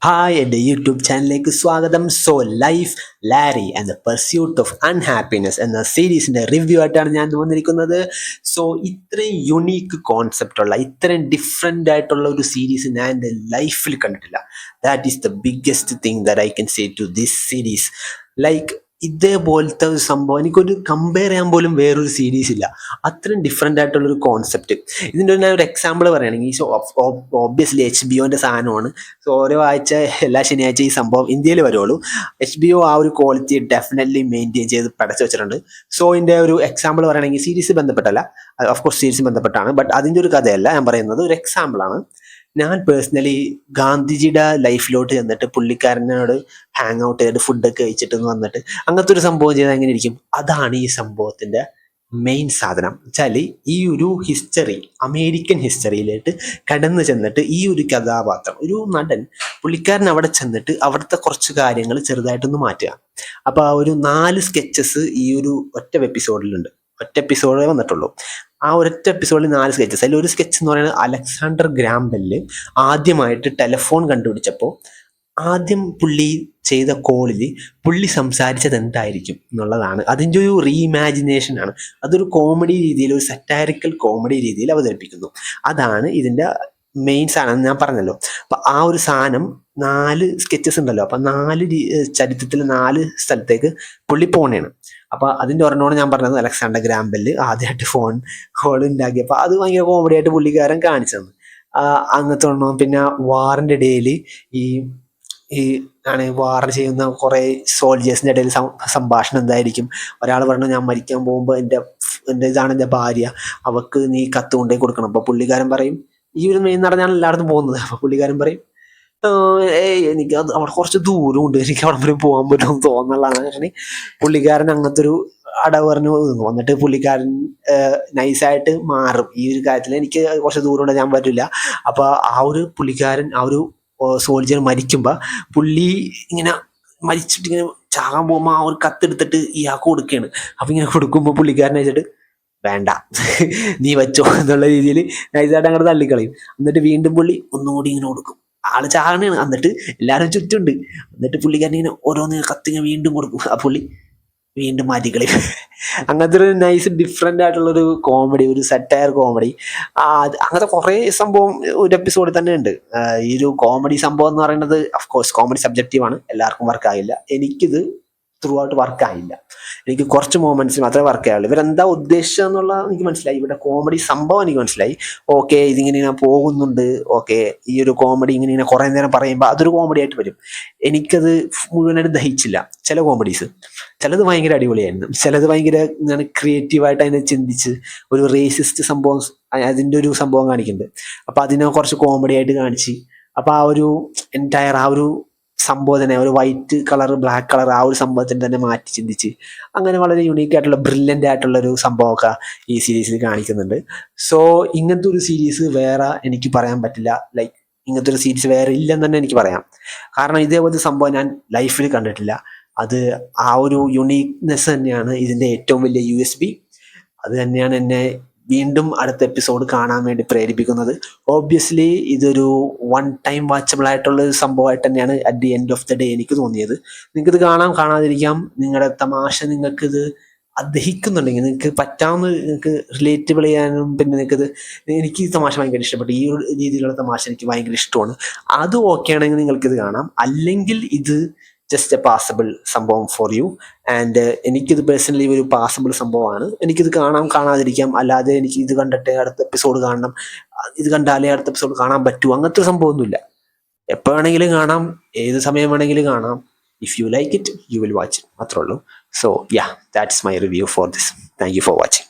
Hi എൻ്റെ YouTube ചാനലിലേക്ക് സ്വാഗതം. Life Larry and the pursuit of unhappiness എന്ന സീരീസിൻ്റെ റിവ്യൂ ആയിട്ടാണ് ഞാൻ വന്നിരിക്കുന്നത്. ഇത്രയും യുണീക്ക് കോൺസെപ്റ്റ് ഉള്ള ഇത്രയും ഡിഫറെൻ്റ് ആയിട്ടുള്ള ഒരു സീരീസ് ഞാൻ എൻ്റെ ലൈഫിൽ കണ്ടിട്ടില്ല. That is the biggest thing that I can say to this series. ഇതേപോലത്തെ ഒരു സംഭവം എനിക്കൊരു കമ്പയർ ചെയ്യാൻ പോലും വേറൊരു സീരീസ് ഇല്ല. അത്രയും ഡിഫറെൻ്റ് ആയിട്ടുള്ളൊരു കോൺസെപ്റ്റ്. ഇതിൻ്റെ ഞാൻ ഒരു എക്സാമ്പിൾ പറയുകയാണെങ്കിൽ, ഓബ്വിയസ്ലി HBO സാധനമാണ്. ഓരോ ആഴ്ച എല്ലാ ശനിയാഴ്ച ഈ സംഭവം ഇന്ത്യയിൽ വരുള്ളൂ. HBO ആ ഒരു ക്വാളിറ്റി ഡെഫിനറ്റ്ലി മെയിൻറ്റെയിൻ ചെയ്ത് പടച്ചു വെച്ചിട്ടുണ്ട്. ഇതിൻ്റെ ഒരു എക്സാമ്പിൾ പറയുകയാണെങ്കിൽ, സീരീസ് ബന്ധപ്പെട്ടല്ല, ഓഫ്കോഴ്സ് സീരീസ് ബന്ധപ്പെട്ടാണ്, ബട്ട് അതിൻ്റെ ഒരു കഥയല്ല ഞാൻ പറയുന്നത്, ഒരു എക്സാമ്പിളാണ്. ഞാൻ പേഴ്സണലി ഗാന്ധിജിയുടെ ലൈഫിലോട്ട് ചെന്നിട്ട് പുള്ളിക്കാരനോട് ഹാങ് ഔട്ട് ചെയ്തിട്ട് ഫുഡൊക്കെ കഴിച്ചിട്ട് വന്നിട്ട് അങ്ങനത്തെ ഒരു സംഭവം ചെയ്താൽ എങ്ങനെ ഇരിക്കും? അതാണ് ഈ സംഭവത്തിൻ്റെ മെയിൻ സാധനം. വെച്ചാൽ ഈ ഒരു ഹിസ്റ്ററി, അമേരിക്കൻ ഹിസ്റ്ററിയിലേക്ക് കടന്നു ചെന്നിട്ട് ഈ ഒരു കഥാപാത്രം, ഒരു നടൻ, പുള്ളിക്കാരൻ അവിടെ ചെന്നിട്ട് അവിടുത്തെ കുറച്ച് കാര്യങ്ങൾ ചെറുതായിട്ടൊന്ന് മാറ്റുക. അപ്പോൾ ആ ഒരു 4 സ്കെച്ചസ് ഈ ഒരു ഒറ്റ എപ്പിസോഡിലുണ്ട്. ഒറ്റ എപ്പിസോഡേ വന്നിട്ടുള്ളൂ. ആ ഒരൊറ്റ എപ്പിസോഡിൽ 4 സ്കെച്ചസ്. അതിൽ ഒരു സ്കെച്ച് എന്ന് പറയുന്നത് അലക്സാണ്ടർ ഗ്രാം ബെല്ല് ആദ്യമായിട്ട് ടെലഫോൺ കണ്ടുപിടിച്ചപ്പോൾ ആദ്യം പുള്ളി ചെയ്ത കോളിൽ പുള്ളി സംസാരിച്ചത് എന്തായിരിക്കും എന്നുള്ളതാണ്. അതിൻ്റെ ഒരു റീഇമാജിനേഷൻ ആണ്. അതൊരു കോമഡി രീതിയിൽ, ഒരു സറ്റാരിക്കൽ കോമഡി രീതിയിൽ അവതരിപ്പിക്കുന്നു. അതാണ് ഇതിൻ്റെ മെയിൻ സാധനം. ഞാൻ പറഞ്ഞല്ലോ, അപ്പം ആ ഒരു സാധനം 4 സ്കെച്ചസ് ഉണ്ടല്ലോ. അപ്പം 4 ചരിത്രത്തിൽ 4 സ്ഥലത്തേക്ക് പുള്ളി പോണേണ്. അപ്പോൾ അതിൻ്റെ ഒരെണ്ണമാണ് ഞാൻ പറഞ്ഞത്, അലക്സാണ്ടർ ഗ്രാം ബെല്ല് ആദ്യമായിട്ട് ഫോൺ കോൾ ഉണ്ടാക്കി. അപ്പോൾ അത് ഭയങ്കര കോമഡി ആയിട്ട് പുള്ളിക്കാരൻ കാണിച്ചു തന്നു. അങ്ങനത്തെ ഒരെണ്ണം. പിന്നെ വാറിൻ്റെ ഇടയിൽ വാർ ചെയ്യുന്ന കുറേ സോൾജേഴ്സിൻ്റെ ഇടയിൽ സംഭാഷണം എന്തായിരിക്കും? ഒരാൾ പറഞ്ഞു, ഞാൻ മരിക്കാൻ പോകുമ്പോൾ എൻ്റെ ഇതാണ് എൻ്റെ ഭാര്യ, അവൾക്ക് നീ കത്ത് കൊണ്ടേ കൊടുക്കണം. അപ്പോൾ പുള്ളിക്കാരൻ പറയും, ഈ ഒരു മെയിൻ നടന്നാണ് എല്ലായിടത്തും പോകുന്നത്. അപ്പോൾ പുള്ളിക്കാരൻ പറയും, എനിക്ക് അവിടെ കുറച്ച് ദൂരമുണ്ട്, എനിക്ക് അവിടെ വരെ പോകാൻ പറ്റുമെന്ന് തോന്നുന്നുള്ളതാണ്. പുള്ളിക്കാരൻ അങ്ങനത്തെ ഒരു അടവ് പറഞ്ഞു വന്നിട്ട് പുള്ളിക്കാരൻ നൈസായിട്ട് മാറും. ഈ ഒരു കാര്യത്തിൽ എനിക്ക് കുറച്ച് ദൂരമുണ്ട്, ഞാൻ പറ്റില്ല. അപ്പോൾ ആ ഒരു പുള്ളിക്കാരൻ, ആ ഒരു സോൾജർ മരിക്കുമ്പോൾ പുള്ളി ഇങ്ങനെ മരിച്ചിട്ട് ഇങ്ങനെ ചാകാൻ പോകുമ്പോൾ ആ ഒരു കത്തെടുത്തിട്ട് ഇയാൾക്ക് കൊടുക്കുകയാണ്. അപ്പം ഇങ്ങനെ കൊടുക്കുമ്പോൾ പുള്ളിക്കാരൻ വെച്ചിട്ട്, വേണ്ട നീ വെച്ചോ എന്നുള്ള രീതിയിൽ നൈസായിട്ട് അങ്ങോട്ട് തള്ളിക്കളയും. എന്നിട്ട് വീണ്ടും പുള്ളി ഒന്നുകൂടി ഇങ്ങനെ കൊടുക്കും. ആള് ചാകണയാണ്. എന്നിട്ട് എല്ലാവരും ചുറ്റുണ്ട്. എന്നിട്ട് പുള്ളിക്കാരൻ ഇങ്ങനെ ഓരോന്ന് കത്തിങ്ങനെ വീണ്ടും കൊടുക്കും. ആ പുള്ളി വീണ്ടും മാറ്റിക്കളി. അങ്ങനത്തെ ഒരു നൈസ് ഡിഫറെൻ്റ് ആയിട്ടുള്ളൊരു കോമഡി, ഒരു സറ്റയർ കോമഡി. അങ്ങനത്തെ കുറേ സംഭവം ഒരു എപ്പിസോഡിൽ തന്നെ ഉണ്ട്. ഈ ഒരു കോമഡി സംഭവം എന്ന് പറയുന്നത് ഓഫ്കോഴ്സ് കോമഡി സബ്ജക്റ്റീവാണ്, എല്ലാവർക്കും വർക്കായില്ല. എനിക്കിത് ത്രൂ ഔട്ട് വർക്കായില്ല. എനിക്ക് കുറച്ച് മൊമെന്റ്സ് മാത്രമേ വർക്ക് ആയുള്ളൂ. ഇവരെന്താ ഉദ്ദേശിച്ചത് എന്നുള്ള എനിക്ക് മനസ്സിലായി. ഇവിടെ കോമഡി സംഭവം എനിക്ക് മനസ്സിലായി. ഓക്കെ, ഇതിങ്ങനെ ഞാൻ പോകുന്നുണ്ട്, ഓക്കെ, ഈ ഒരു കോമഡി ഇങ്ങനെ കുറേ നേരം പറയുമ്പോൾ അതൊരു കോമഡി ആയിട്ട് വരും. എനിക്കത് മുഴുവനായിട്ട് ദഹിച്ചില്ല. ചില കോമഡീസ്, ചിലത് ഭയങ്കര അടിപൊളിയായിരുന്നു, ചിലത് ഭയങ്കര ക്രിയേറ്റീവായിട്ട് അതിനെ ചിന്തിച്ച് ഒരു റേസിസ്റ്റ് സംഭവം, അതിൻ്റെ ഒരു സംഭവം കാണിക്കുന്നുണ്ട്. അപ്പം അതിനെ കുറച്ച് കോമഡി ആയിട്ട് കാണിച്ച്, അപ്പം ആ ഒരു എൻറ്റയർ ആ ഒരു സംബോധന, ഒരു വൈറ്റ് കളർ ബ്ലാക്ക് കളർ ആ ഒരു സംഭവത്തിന് തന്നെ മാറ്റി ചിന്തിച്ച് അങ്ങനെ വളരെ യുണീക്ക് ആയിട്ടുള്ള ബ്രില്യൻ്റ് ആയിട്ടുള്ള ഒരു സംഭവമൊക്കെ ഈ സീരീസിൽ കാണിക്കുന്നുണ്ട്. ഇങ്ങനത്തെ ഒരു സീരീസ് വേറെ എനിക്ക് പറയാൻ പറ്റില്ല. ഇങ്ങനത്തെ ഒരു സീരീസ് വേറെ ഇല്ലെന്ന് തന്നെ എനിക്ക് പറയാം. കാരണം ഇതേപോലത്തെ സംഭവം ഞാൻ ലൈഫിൽ കണ്ടിട്ടില്ല. അത് ആ ഒരു യുണീക്നെസ് തന്നെയാണ് ഇതിൻ്റെ ഏറ്റവും വലിയ USP. അത് തന്നെയാണ് എന്നെ വീണ്ടും അടുത്ത എപ്പിസോഡ് കാണാൻ വേണ്ടി പ്രേരിപ്പിക്കുന്നത്. ഓബ്വിയസ്ലി ഇതൊരു 1 ടൈം വാച്ചബിൾ ആയിട്ടുള്ള ഒരു സംഭവമായിട്ട് തന്നെയാണ് at the end of the day എനിക്ക് തോന്നിയത്. നിങ്ങൾക്കിത് കാണാം, കാണാതിരിക്കാം. നിങ്ങളുടെ തമാശ നിങ്ങൾക്കിത് ദഹിക്കുന്നുണ്ടെങ്കിൽ, നിങ്ങൾക്ക് പറ്റാവുന്ന, നിങ്ങൾക്ക് റിലേറ്റബിൾ ചെയ്യാനും, പിന്നെ എനിക്ക് ഈ തമാശ ഭയങ്കര ഇഷ്ടപ്പെട്ടു, ഈ ഒരു രീതിയിലുള്ള തമാശ എനിക്ക് ഭയങ്കര ഇഷ്ടമാണ്, അത് ഓക്കെ ആണെങ്കിൽ നിങ്ങൾക്കിത് കാണാം. അല്ലെങ്കിൽ ഇത് ജസ്റ്റ് എ പാസബിൾ സംഭവം ഫോർ യു. ആൻഡ് എനിക്കിത് പേഴ്സണലി ഒരു പാസബിൾ സംഭവമാണ്. എനിക്കിത് കാണാം, കാണാതിരിക്കാം. അല്ലാതെ എനിക്ക് ഇത് കണ്ടിട്ട് അടുത്ത എപ്പിസോഡ് കാണണം, ഇത് കണ്ടാലേ അടുത്ത എപ്പിസോഡ് കാണാൻ പറ്റൂ, അങ്ങനത്തെ ഒരു സംഭവമൊന്നുമില്ല. എപ്പോൾ വേണമെങ്കിലും കാണാം, ഏത് സമയം വേണമെങ്കിലും കാണാം. If you like it you will watch it, അത്രേ ഉള്ളൂ. Yeah, that's my review for this. Thank you for watching.